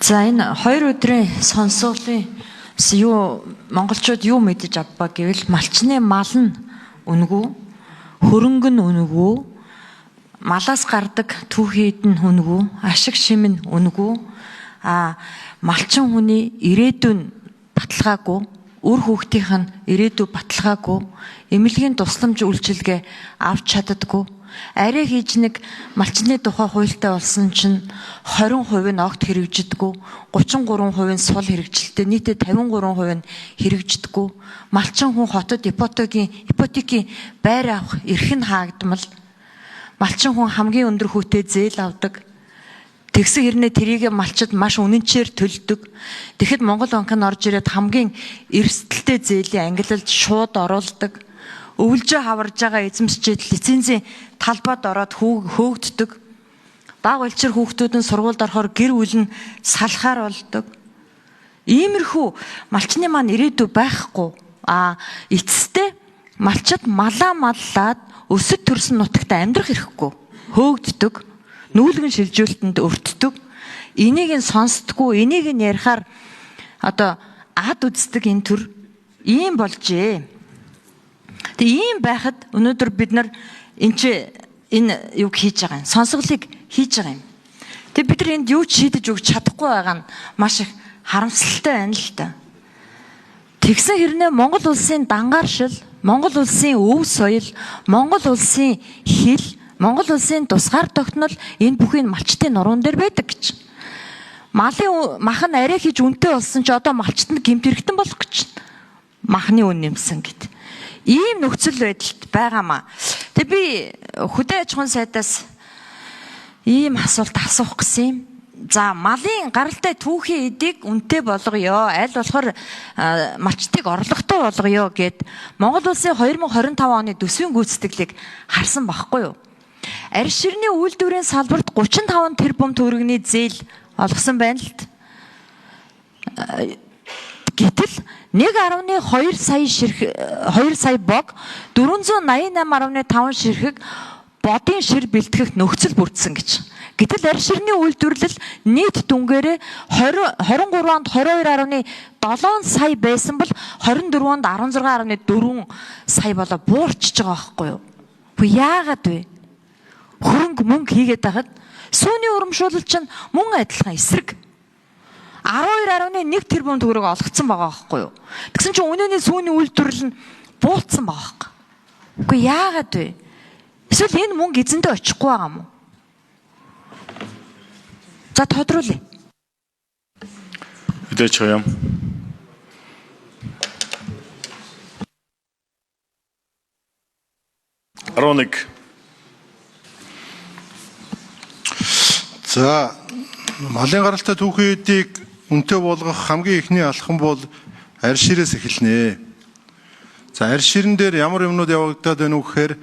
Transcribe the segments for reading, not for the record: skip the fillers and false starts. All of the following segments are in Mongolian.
За энэ 2 өдрийн сонсголын юу монголчууд юу мэдэж авбаа гэвэл малчны мал нь үнэгүй, хөрөнгө нь үнэгүй, малаас гардаг түүхийд нь үнэгүй, ашиг шим нь үнэгүй, малчин хүний ирээдүйн баталгаагүй, үр хүүхдийнх нь ирээдүй баталгаагүй, эмнэлгийн тусламж үйлчилгээ авч чаддаггүй. Арай хийж нэг малчны тухай хуультай болсон чинь 20% нь огт хэрэгжидэггүй, 33% нь сул хэрэгжилттэй, нийтээ 53% нь хэрэгжидэггүй. Малчин хүн хотод ипотекийн байр авах эрх нь хаагдмал, малчин хүн хамгийн өндөр хүүтэй зээл авдаг. Тэгсэн хэрнээ тэрийг малчид маш үнэнчээр төлдөг. Тэгэхэд Монгол банк нь орж ирээд хамгийн эрсдэлтэй зээлийн ангилалд шууд оруулдаг. Өвлжөө хаварж байгаа эзэмшчихэд лицензийн талбайд ороод хөөгддөг. Бага улчир хүүхдүүд нь сургуульд орохоор гэр бүл нь салахаар болдог. Иймэрхүү малчны маань ирээдүй байхгүй. Эцэстээ малчид малаа маллаад өсөд төрсөн нутагт амьдрах эрхгүй. Хөөгддөг. Нүүлгэн шилжүүлэлтэнд өртдөг. Энийг нь сонсдгоо, энийг нь ярихаар ад үздэг энэ төр ийм болжээ. Тэгээ ийм байхад өнөөдөр бид нар энэ юг хийж байгаа юм. Сонсголыг хийж байгаа юм. Тэгээ бид нар энд юу ч шийдэж өгч чадахгүй байгаа нь маш их харамсалтай байна л та. Тэгсэн хэрнээ Монгол улсын дангааршил, Монгол улсын өв соёл, Монгол улсын хэл, Монгол улсын тусгаар тогтнол энэ бүхий малчтын нуруунд дээр байдаг гэж. Мах нь арай хийж үнэтэй болсон ч одоо малчтанд гэмт хэрэгтэн болох гэж. Махны үн нэмсэн гэд. Ийм нөхцөл байдалд байгаамаа. Тэг би хөдөө аж ахуйн сайдаас ийм асуулт асуух гэсэн юм. За малын гаралтай түүхийн эдийг үнэтэй болгоё. Аль болохоор малчтыг орлоготой болгоё гэд Монгол улсын 2025 оны төсвийн гүйцэтгэлийг харсан байхгүй юу? Арьс ширний үйлдвэрийн салбарт 35 тэрбум төгрөгийн зээл олгосон байна л д. Гэтэл 1.2 сая бог 488.5 ширхэг бодын шир бэлтгэх нөхцөл бүрдсэн гэж. Гэтэл арьс ширний үйлдвэрлэл нийт дүнгээрээ 23 онд 22.7 сая байсан бол 24 онд 16.4 сая болоо буурчж байгаа байхгүй юу? Яагаад вэ? Хөрөнгө мөнгө хийгээд байхад сүүний урамшуулал чинь мөн адилхан эсрэг 12.1 тэрбум төгрөг олгоцсон байгаа байхгүй юу? Тэгсэн чинь үнэний сүүний үйлдвэрлэл нь буутсан байгаа байхгүй. Үгүй яагаад вэ? Эсвэл энэ мөнгө эзэндээ очихгүй байгаа юм уу? За тодруулъя. Мэдээж юм. Ароник. За малын гаралтай түүхийн эдийг үнэтэй болгох хамгийн ихний алхам бол арьс ширээс эхэлнэ. За арьс ширэн дээр ямар юмнууд явагдаад байна вэ гэхээр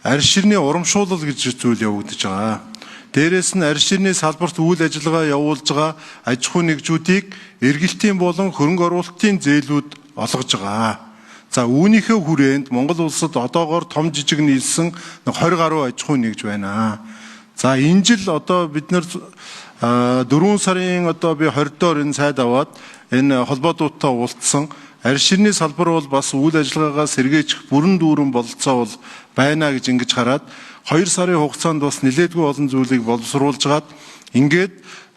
арьс ширний урамшуулал гэж зүйл явагдаж байгаа. Дээрээс нь арьс ширний салбарт үйл ажиллагаа явуулж байгаа аж ахуй нэгжүүдийг эргэлтийн болон хөрөнгө оруулалтын зээлүүд олгож байгаа. За үүнийхээ хүрээнд Монгол улсад одоогоор том жижиг нийлсэн 20 гаруй аж ахуй нэгж байна. За энэ жил одоо бид нэр 4 сарын одоо би 20 доор энэ сайд аваад энэ холбоодуудтай уулзсан. Арьс ширний салбар бол бас үйл ажиллагаагаа сэргээжих бүрэн дүүрэн бололцоо бол байна гэж ингэж хараад 2 сарын хугацаанд бас нэлээдгүй олон зүйлийг боловсруулж гаад ингээд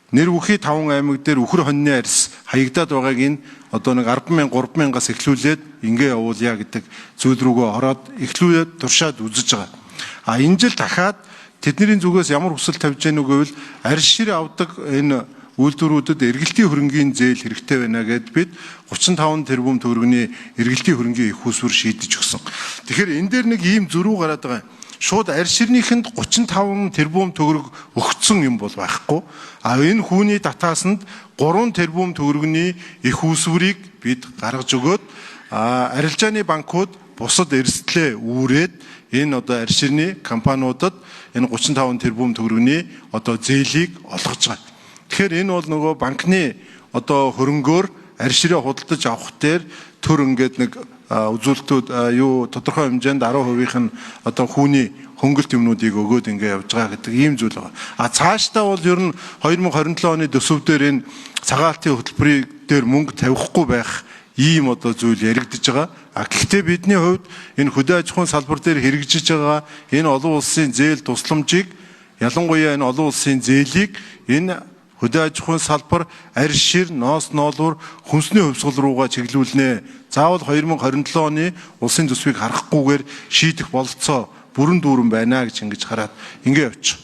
нэр бүхий 5 аймаг дээр үхэр хоньны арьс хаягдаад байгааг энэ одоо нэг 10,000 3,000-аас эхлүүлээд ингээ явуулъя гэдэг зүйл рүүгээ ороод эхлүүлээд туршаад үзэж байгаа. Энэ жил дахиад тэдний зүгээс ямар хүсэл тавьж гэнэ үг гэвэл арьс шир авдаг энэ үйлдвэрүүдэд эргэлтийн хөрөнгийн зээл хэрэгтэй байна гэд бид 35 тэрбум төгрөгийн эргэлтийн хөрөнгийн их усвар шийдэж өгсөн. Тэгэхээр энэ дээр нэг ийм зөрүү гараад байгаа юм. Шууд арьс ширнийхэнд 35 тэрбум төгрөг өгцсөн юм бол байхгүй. Энэ хүүний татаасанд 3 тэрбум төгрөгийн их усврыг бид гаргаж өгөөд арилжааны банкуд бусад эрсдлээ үүрээд энэ одоо арьс ширний компаниудад энэ 35 тэрбум төгрөгийн одоо зээлийг олгож байгаа. Тэгэхээр энэ бол нөгөө банкны одоо хөрөнгөөр арьс ширээ худалдаж авах дээр төр ингээд нэг үзүүлэлтүүд юу тодорхой хэмжээнд 10% нь одоо хүүний хөнгөлт юмнуудыг өгөөд ингээ явж байгаа гэдэг ийм зүйл байгаа. Цаашдаа бол ер нь 2027 оны төсөв дээр энэ цагаалтын хөтөлбөрийн дээр мөнгө тавихгүй байх ийм одоо зүйл яригдж байгаа. Гэхдээ бидний хувьд энэ хөдөө аж ахуйн салбар дээр хэрэгжиж байгаа энэ олон улсын зээл тусламжийг ялангуяа энэ олон улсын зээлийг энэ хөдөө аж ахуйн салбар арьс шир, ноос ноолуур, хүнсний хувьсгал руугаа чиглүүлнэ. Заавал 2027 оны улсын төсвийг харахгүйгээр шийдэх бололцоо бүрэн дүүрэн байна гэж ингэж хараад ингэ явчих.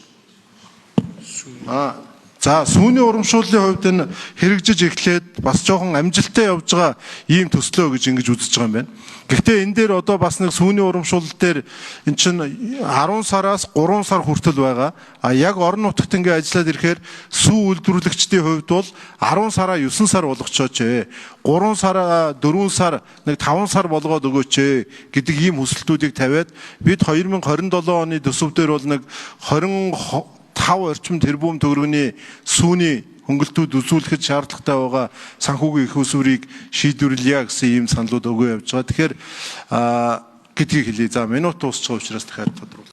За сүүний урамшууллын хувьд энэ хэрэгжиж эхлээд бас жоохон амжилттай явж байгаа ийм төслөө гэж ингэж үзэж байгаа юм байна. Гэхдээ энэ дээр одоо бас нэг сүүний урамшуулал дээр эн чинь 10 сараас 3 сар хүртэл байгаа. Яг орон нутагт ингэ ажиллаад ирэхээр сүү үйлдвэрлэгчдийн хувьд бол 10 сараа 9 сар болгочооч. 3 сар 4 сар нэг 5 сар болгоод өгөөч гэдэг ийм хүсэлтүүдийг тавиад бид 2027 оны төсөв дээр бол нэг 25 орчим тэрбум төгрөгийн сүүний хөнгөлтүүд үзүүлэхэд шаардлагатай байгаа санхүүгийн их усврыг шийдвэрлэе гэсэн ийм саналууд өгөө явж байгаа. Тэгэхээр гэдгийг хэлье. За минут дуусч байгаа учраас дахиад тодорхойлъё.